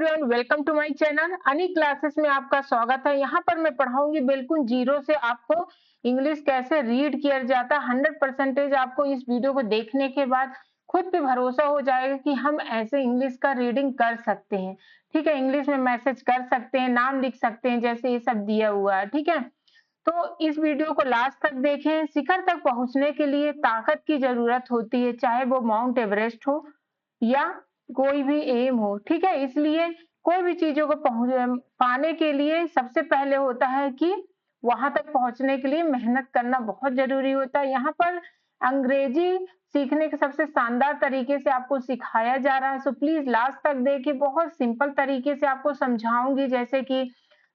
Everyone, welcome to my channel Ani classes में आपका स्वागत है। यहाँ पर मैं पढ़ाऊंगी बिल्कुल जीरो से आपको इंग्लिश कैसे रीड किया जाता है। 100% आपको इस वीडियो को देखने के बाद खुद पे भरोसा हो जाएगा कि हम ऐसे इंग्लिश का रीडिंग कर सकते हैं। ठीक है, इंग्लिश में मैसेज कर सकते हैं, नाम लिख सकते हैं, जैसे ये सब दिया हुआ है। ठीक है, तो इस वीडियो को लास्ट तक देखें। शिखर तक पहुंचने के लिए ताकत की जरूरत होती है, चाहे वो माउंट एवरेस्ट हो या कोई भी एम हो। ठीक है, इसलिए कोई भी चीजों को पाने के लिए सबसे पहले होता है कि वहां तक पहुंचने के लिए मेहनत करना बहुत जरूरी होता है। यहाँ पर अंग्रेजी सीखने के सबसे शानदार तरीके से आपको सिखाया जा रहा है, सो प्लीज लास्ट तक देखिए। बहुत सिंपल तरीके से आपको समझाऊंगी, जैसे कि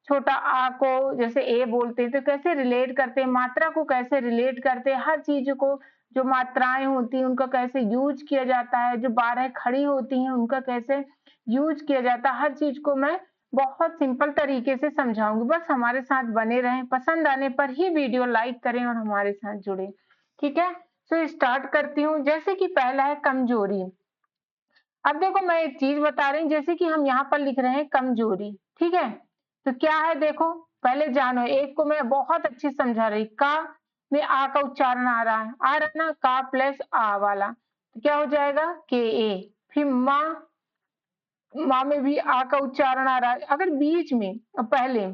छोटा आ को जैसे ए बोलते हैं तो कैसे रिलेट करते हैं, मात्रा को कैसे रिलेट करते हैं, हर चीज को जो मात्राएं होती हैं उनका कैसे यूज किया जाता है, जो बारह खड़ी होती हैं उनका कैसे यूज किया जाता है, हर चीज को मैं बहुत सिंपल तरीके से समझाऊंगी। बस हमारे साथ बने रहें, पसंद आने पर ही वीडियो लाइक करें और हमारे साथ जुड़े। ठीक है, तो स्टार्ट करती हूँ। जैसे कि पहला है कमजोरी। अब देखो मैं एक चीज बता रही हूँ, जैसे कि हम यहाँ पर लिख रहे हैं कमजोरी। ठीक है, तो क्या है देखो, पहले जानो। एक को मैं बहुत अच्छी समझा रही, का में आ का उच्चारण आ रहा है, आ रहा ना, का प्लस आ वाला, तो क्या हो जाएगा के ए। फिर माँ, माँ में भी आ का उच्चारण आ रहा है। अगर बीच में पहले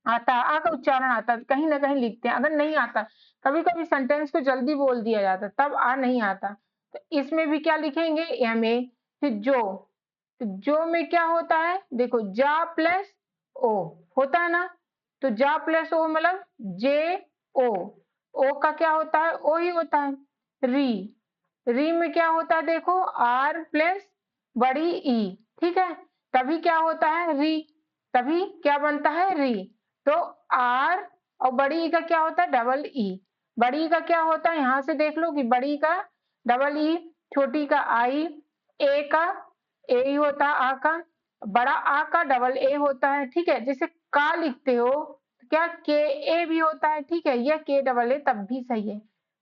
आता, आ का उच्चारण आता, कहीं ना कहीं लिखते हैं। अगर नहीं आता, कभी कभी सेंटेंस को जल्दी बोल दिया जाता, तब आ नहीं आता, तो इसमें भी क्या लिखेंगे, एम ए। फिर जो, तो जो में क्या होता है देखो, जा प्लस ओ होता है ना, तो जा प्लस ओ मतलब जे ओ। ओ का क्या होता है, ओ ही होता है। री, री में क्या होता है देखो, आर प्लस बड़ी ई। ठीक है, तभी क्या होता है री, तभी क्या बनता है री। तो आर और बड़ी ई का क्या होता है डबल ई। बड़ी ई का क्या होता है, यहां से देख लो कि बड़ी का डबल ई, छोटी का आई, ए का ए ही होता है, आ का, बड़ा आ का डबल ए होता है। ठीक है, जैसे का लिखते हो तो क्या के ए भी होता है। ठीक है, यह के डबल ए तब भी सही है।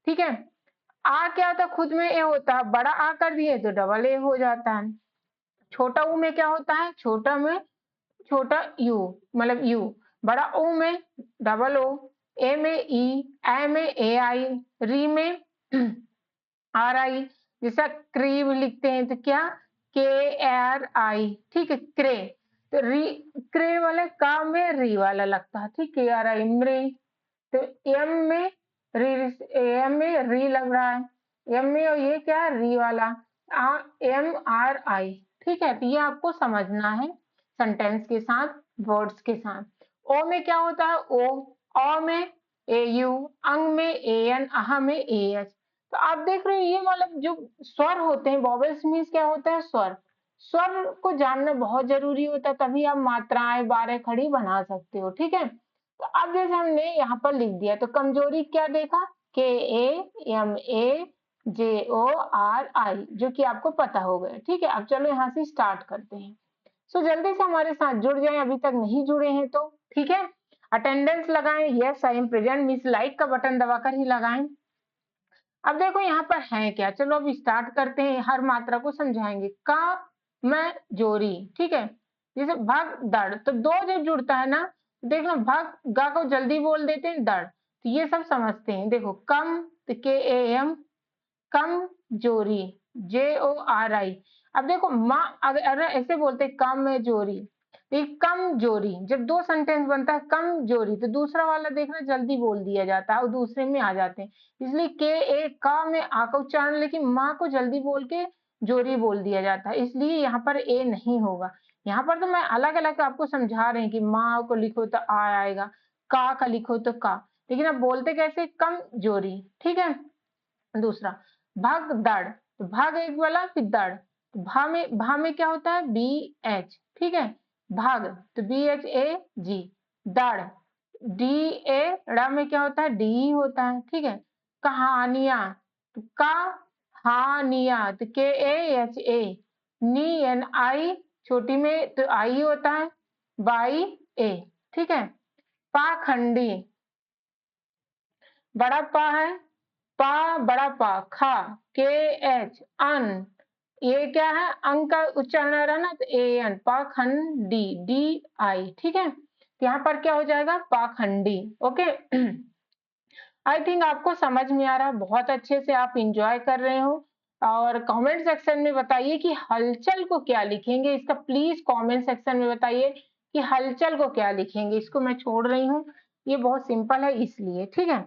ठीक है, आ क्या होता है, खुद में ए होता है, बड़ा आ कर दिए तो डबल ए हो जाता है। छोटा ऊ में क्या होता है, छोटा में छोटा यू मतलब यू, बड़ा ओ में डबल ओ, ए में ई, ए में ए आई, री में आर आई। जैसा क्रीब लिखते हैं तो क्या, के आर आई। ठीक है, क्रे, तो री, क्रे वाले का में री वाला लगता है। ठीक है, आर आई मृ, तो एम में री, एम में री लग रहा है, एम में, और ये क्या है री वाला, एम आर आई। ठीक है, तो ये आपको समझना है सेंटेंस के साथ, वर्ड्स के साथ। ओ में क्या होता है, ओ में ए यू, अंग में ए एन, अह में ए एच। तो आप देख रहे हो ये मतलब जो स्वर होते हैं, वॉवेल्स मीन्स क्या होता है स्वर। स्वर को जानना बहुत जरूरी होता है, तभी आप मात्राएं बारह खड़ी बना सकते हो। ठीक है, तो अब जैसे हमने यहाँ पर लिख दिया, तो कमजोरी क्या देखा, के A M A J O R आई, जो कि आपको पता हो गया। ठीक है, अब चलो यहाँ से स्टार्ट करते हैं। सो जल्दी से हमारे साथ जुड़ जाएं, अभी तक नहीं जुड़े हैं तो। ठीक है, अटेंडेंस लगाएं, yes I am present means like का बटन दबाकर ही लगाएं। अब देखो यहाँ पर है क्या, चलो अब स्टार्ट करते हैं, हर मात्रा को समझाएंगे। का मैं जोरी। ठीक है, जैसे भग दड़, तो दो जब जुड़ता है ना, देखो भग गा को जल्दी बोल देते हैं, दड़, तो ये सब समझते हैं। देखो कम, तो के ए एम, कम जोरी, जे ओ आर आई। अब देखो माँ, अगर ऐसे बोलते कम में जोरी, कम जोरी, जब दो सेंटेंस बनता है कम जोरी, तो दूसरा वाला देखना जल्दी बोल दिया जाता है और दूसरे में आ जाते हैं। इसलिए के ए का में आ का उच्चारण, लेकिन माँ को जल्दी बोल के जोरी बोल दिया जाता है, इसलिए यहाँ पर ए नहीं होगा। यहाँ पर तो मैं अलग अलग आपको समझा रहे हैं कि माँ को लिखो तो आ आएगा, का लिखो तो का, लेकिन अब बोलते कैसे, कम जोरी। ठीक है, दूसरा भग दड़, तो भाग एक वाला, फिर दड़, तो भा में क्या होता है बी एच। ठीक है, भाग तो बी एच ए जी, दड़ डी ए, ड़ में क्या होता है डी होता है। ठीक है, कहानियां, तो कहानियां, तो के A H A, knee N आई, छोटी में तो आई होता है, बाई ए। ठीक है, पाखंडी, बड़ा पा है, पा बड़ा पा, खा के एच, अन ये क्या है, अंक का उच्चारण आ रहा है ना, तो ए एन, पाखंडी, डी आई, ठीक है। तो यहाँ पर क्या हो जाएगा, पाखंडी। ओके। आई थिंक आपको समझ में आ रहा है, बहुत अच्छे से आप इंजॉय कर रहे हो। और कमेंट सेक्शन में बताइए कि हलचल को क्या लिखेंगे, इसका प्लीज कमेंट सेक्शन में बताइए कि हलचल को क्या लिखेंगे। इसको मैं छोड़ रही हूँ, ये बहुत सिंपल है इसलिए, ठीक है।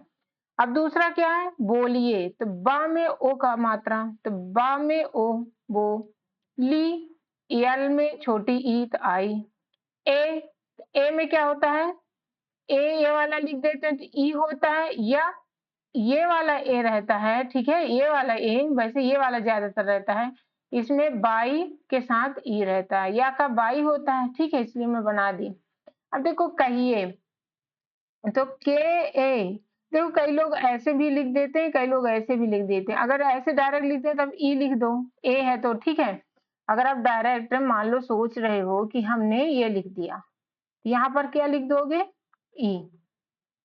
अब दूसरा क्या है, बोलिए, तो बा में ओ का मात्रा, तो बा में ओ, बो, ली, यल में छोटी ई, तो आई, ए में क्या होता है, ये वाला लिख देते हैं तो ई होता है, या ये वाला ए रहता है, ठीक है, ये वाला ए, वैसे ये वाला ज्यादातर रहता है, इसमें बाई के साथ ई रहता है, या का बाई होता है, ठीक है, इसलिए मैं बना दी। अब देखो कहिए, तो के ए, देखो कई लोग ऐसे भी लिख देते हैं, कई लोग ऐसे भी लिख देते हैं। अगर ऐसे डायरेक्ट लिखते हैं तब ई लिख दो, ए है तो, ठीक है। अगर आप डायरेक्ट मान लो सोच रहे हो कि हमने ये लिख दिया, यहाँ पर क्या लिख दोगे, ई।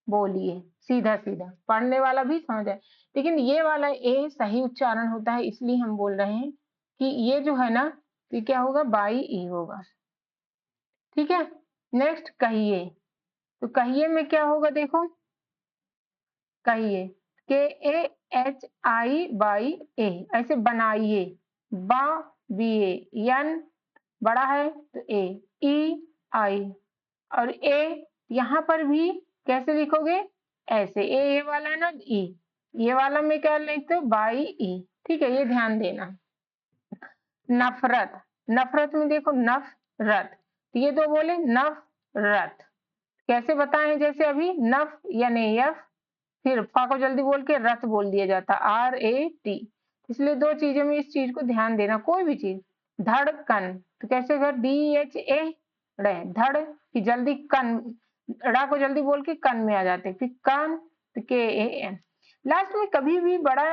बोलिए, सीधा सीधा पढ़ने वाला भी समझ आए। लेकिन ये वाला ए सही उच्चारण होता है, इसलिए हम बोल रहे हैं कि ये जो है ना, ये क्या होगा, बाई ई होगा, ठीक है। नेक्स्ट कहिए, तो कहिए में क्या होगा, देखो कहिए, के ए एच आई बाई ए, ऐसे बनाइए, बा बी ए, यन बड़ा है तो ए, ई आई, और ए यहाँ पर भी कैसे लिखोगे, ऐसे, ए वाला है ना, ई, ये वाला में क्या लिखते हो, बाई ई, ठीक है, ये ध्यान देना। नफरत, नफरत में देखो नफरत, ये दो बोले नफरत, कैसे बताएं, जैसे अभी नफ यानी यफ, फिर फा को जल्दी बोल के रत बोल दिया जाता, आर ए टी, इसलिए दो चीजों में इस चीज को ध्यान देना। कोई भी चीज, धड़कन, तो कैसे कर, डी एच ए रे, धड़ की जल्दी कन, ड़ा को जल्दी बोल के कन में आ जाते, फिर कान, तो के ए एन। लास्ट में कभी भी बड़ा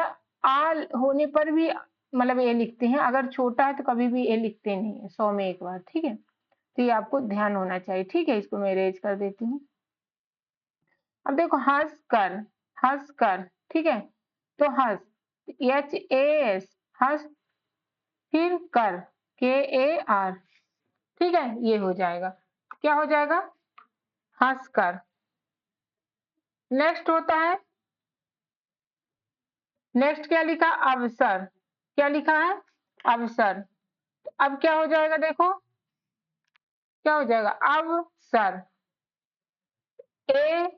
आ होने पर भी मतलब ए लिखते हैं, अगर छोटा है तो कभी भी ए लिखते नहीं है, 100 में एक बार, ठीक है। तो ये आपको ध्यान होना चाहिए, ठीक है। इसको मैं इरेज कर देती हूँ। अब देखो हंस कर, ठीक है, तो हंस, एच ए एस, हंस, फिर कर, के ए आर, ठीक है, ये हो जाएगा, क्या हो जाएगा, हंस कर। नेक्स्ट होता है, नेक्स्ट क्या लिखा, अवसर, क्या लिखा है, अवसर। अब क्या हो जाएगा, देखो क्या हो जाएगा, अवसर, ए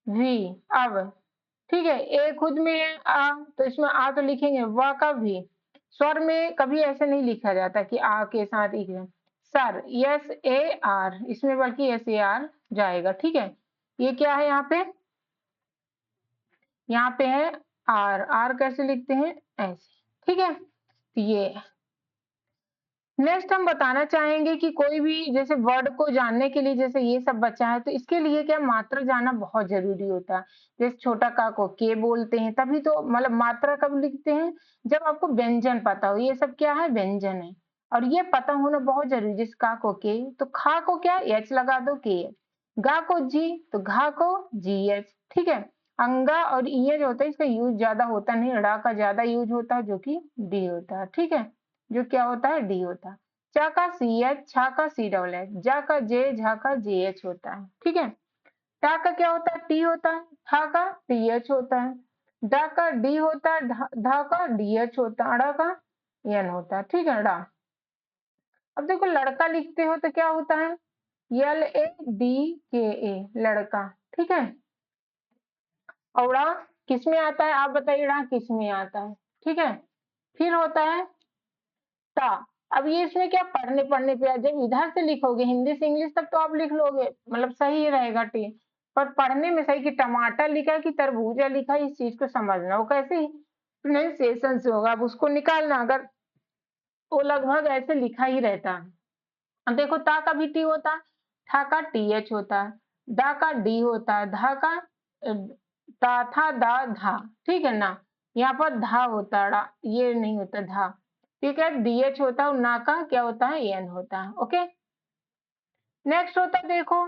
वी, अब, ठीक है, ए खुद में है आ, तो इसमें आ तो लिखेंगे, व का भी, स्वर में कभी ऐसे नहीं लिखा जाता कि आ के साथ ई के, सर, यस ए आर, इसमें बल्कि एस ए आर जाएगा, ठीक है। ये क्या है यहाँ पे है आर, आर कैसे लिखते हैं, ऐसे, ठीक है। तो ये नेक्स्ट हम बताना चाहेंगे कि कोई भी जैसे वर्ड को जानने के लिए, जैसे ये सब बचा है, तो इसके लिए क्या मात्रा जानना बहुत जरूरी होता है। जैसे छोटा का को के बोलते हैं, तभी तो मतलब मात्रा कब लिखते हैं, जब आपको व्यंजन पता हो, ये सब क्या है, व्यंजन है, और ये पता होना बहुत जरूरी। जैसे का को के, तो खा को क्या एच लगा दो, के एच, गा को जी, तो घा को जी एच, ठीक है। अंगा और ये जो होता है इसका यूज ज्यादा होता नहीं, ड़ा का ज्यादा यूज होता है, जो कि डी होता है, ठीक है, जो क्या होता है, डी होता है। चा का सी एच, छा का सी डबल एच, जा का जे, झा का जे एच होता है, ठीक है। टा का क्या होता है, टी होता है, ठा का टी एच होता है, डा का डी होता है, धा का डी एच होता है, अड़ा का एन होता है, ठीक है, डा। अब देखो लड़का लिखते हो तो क्या होता है, एल ए डी के ए, लड़का, ठीक है। और ड़ा किस में आता है, आप बताइए, ड़ा किस में आता है, ठीक है। फिर होता है टा। अब ये इसमें क्या, पढ़ने पढ़ने पे जब इधर से लिखोगे हिंदी से इंग्लिश तक तो आप लिख लोगे, मतलब सही रहेगा टी, पर पढ़ने में सही कि टमाटर लिखा कि तरबूजा लिखा, इस चीज को समझना, वो कैसे प्रोनाउंसिएशन से होगा, अब उसको निकालना, अगर वो लगभग ऐसे लिखा ही रहता है। अब देखो ता का भी टी होता है, ठा का टी एच होता है, दा का डी होता है, धा का ता था दा धा, ठीक है ना। यहाँ पर धा होता है, ये नहीं होता धा, ठीक है। डी एच होता है, ना का क्या होता है, एन होता है, ओके। नेक्स्ट होता है देखो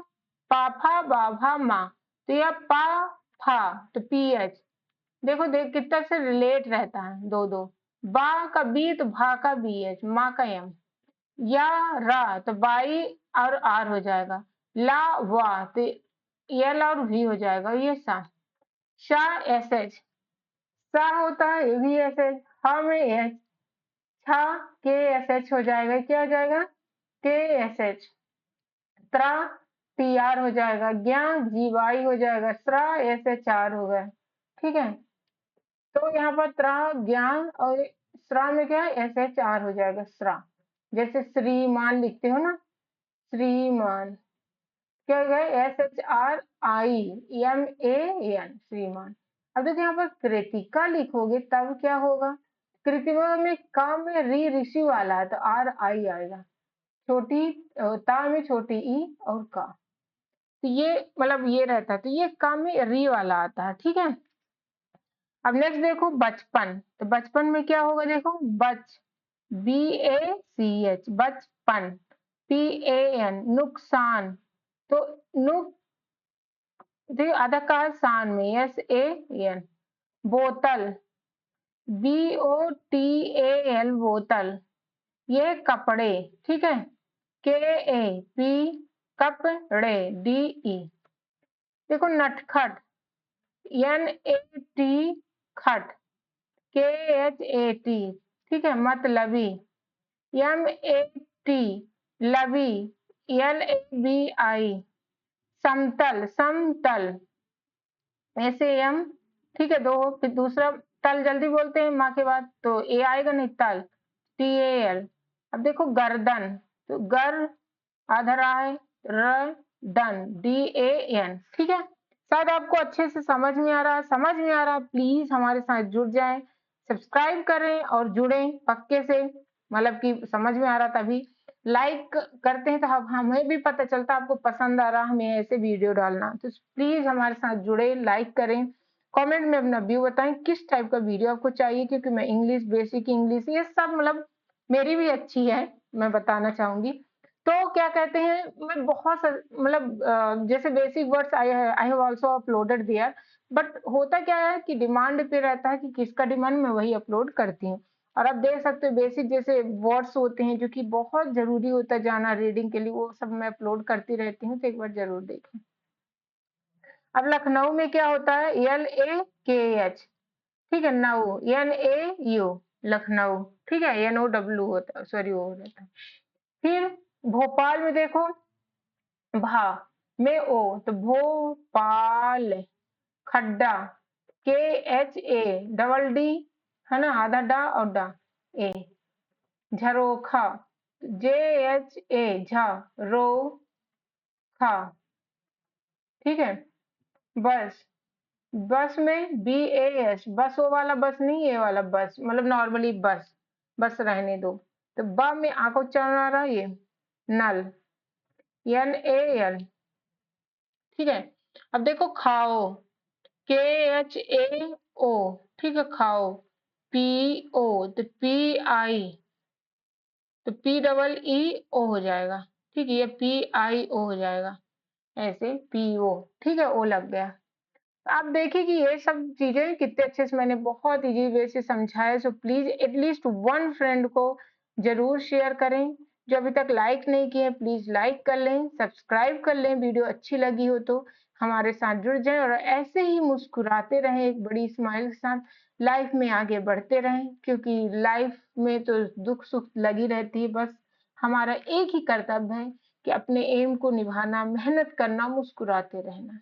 पाफा बाभा मा, तो यह पा फा, तो पी एच, देखो देख कितना से रिलेट रहता है, दो दो, बा का बी तो भा का बी एच, माँ का एम, या रा तो बाई और आर हो जाएगा, ला वा तो एल और वी हो जाएगा, ये सा, शा एस एच, सा होता है ये भी एस एच, हा में एच, छा के एस एच हो जाएगा, क्या हो जाएगा के एस एच, त्रा टी आर हो जाएगा, ज्ञा जी वाई हो जाएगा, स्रा एस एच आर हो गया। ठीक है, तो यहाँ पर त्रा ज्ञान और स्रा में क्या है एस एच आर हो जाएगा, स्रा, जैसे श्रीमान लिखते हो ना, श्रीमान, क्या हो गया S H R I M A N, श्रीमान। अब देखो यहाँ पर कृतिका लिखोगे तब क्या होगा, कृतिका में का में री ऋषि वाला है तो आर आई आएगा, छोटी ता में छोटी ई और का, तो ये मतलब ये रहता है, तो ये का में री वाला आता है। ठीक है, अब नेक्स्ट देखो बचपन, तो बचपन में क्या होगा देखो, बच बी ए सी एच, बचपन, पी ए एन, नुकसान, तो नुक देखिए आधा का सान में एस ए एन, बोतल, B O T A L, बोतल, ये कपड़े। ठीक है, के ए पी कपड़े, डी ई, देखो नटखट, एन ए टी खट, के एच ए टी, ठीक है, मतलबी, एम ए टी लवी, एल ए बी आई, समतल, समतल, ऐसे एम, ठीक है, दो, फिर दूसरा तल जल्दी बोलते हैं माँ के बाद तो ए आएगा नहीं, तल, टी ए एल। अब देखो गर्दन, तो गर आधा रहा है, र डन, डी ए एन। ठीक है, शायद आपको अच्छे से समझ में आ रहा है, समझ में आ रहा है प्लीज हमारे साथ जुड़ जाएं, सब्सक्राइब करें और जुड़ें पक्के से, मतलब कि समझ में आ रहा तभी लाइक करते हैं तो हमें भी पता चलता आपको पसंद आ रहा हमें ऐसे वीडियो डालना, तो प्लीज हमारे साथ जुड़े, लाइक करें, कमेंट में अपना व्यू बताएं किस टाइप का वीडियो आपको चाहिए, क्योंकि मैं इंग्लिश, बेसिक इंग्लिश, ये सब मतलब मेरी भी अच्छी है, मैं बताना चाहूंगी। तो क्या कहते हैं, मैं बहुत मतलब जैसे basic words I have also uploaded there, but होता क्या है कि डिमांड पे रहता है कि किसका डिमांड, मैं वही अपलोड करती हूँ। और आप देख सकते हो बेसिक जैसे वर्ड्स होते हैं जो कि बहुत जरूरी होता है जाना रीडिंग के लिए, वो सब मैं अपलोड करती रहती हूँ, तो एक बार जरूर देखें। अब लखनऊ में क्या होता है, एल ए के एच, ठीक है, नऊ, एन ए यू, लखनऊ, ठीक है, एन ओ डब्ल्यू होता है, सॉरी वो रहता है। फिर भोपाल में देखो, भा में ओ तो भोपाल, खड्डा, के एच ए डबल डी, है ना, आधा डा और डा ए, झरोखा, जे एच ए झा, रो खा, ठीक है, बस, बस में बी ए एस, बस वो वाला बस नहीं, ये वाला बस, मतलब नॉर्मली बस, बस रहने दो, तो ब में आंख उच्चारण आ रहा है, ये नल, एन ए एल, ठीक है। अब देखो खाओ, के एच ए ओ, ठीक है, खाओ, पी ओ तो पी आई, तो पी डबल ई ओ हो जाएगा, ठीक है, ये पी आई ओ हो जाएगा, ऐसे पी ओ, ठीक है, ओ लग गया। आप देखिए कि ये सब चीजें कितने अच्छे से मैंने बहुत इजी वे से समझाया, so please at least one friend को जरूर शेयर करें, जो अभी तक लाइक नहीं किए प्लीज लाइक कर लें, सब्सक्राइब कर लें, वीडियो अच्छी लगी हो तो हमारे साथ जुड़ जाएं और ऐसे ही मुस्कुराते रहें, एक बड़ी स्माइल के साथ लाइफ में आगे बढ़ते रहें, क्योंकि लाइफ में तो दुख सुख लगी रहती है, बस हमारा एक ही कर्तव्य है कि अपने एम को निभाना, मेहनत करना, मुस्कुराते रहना।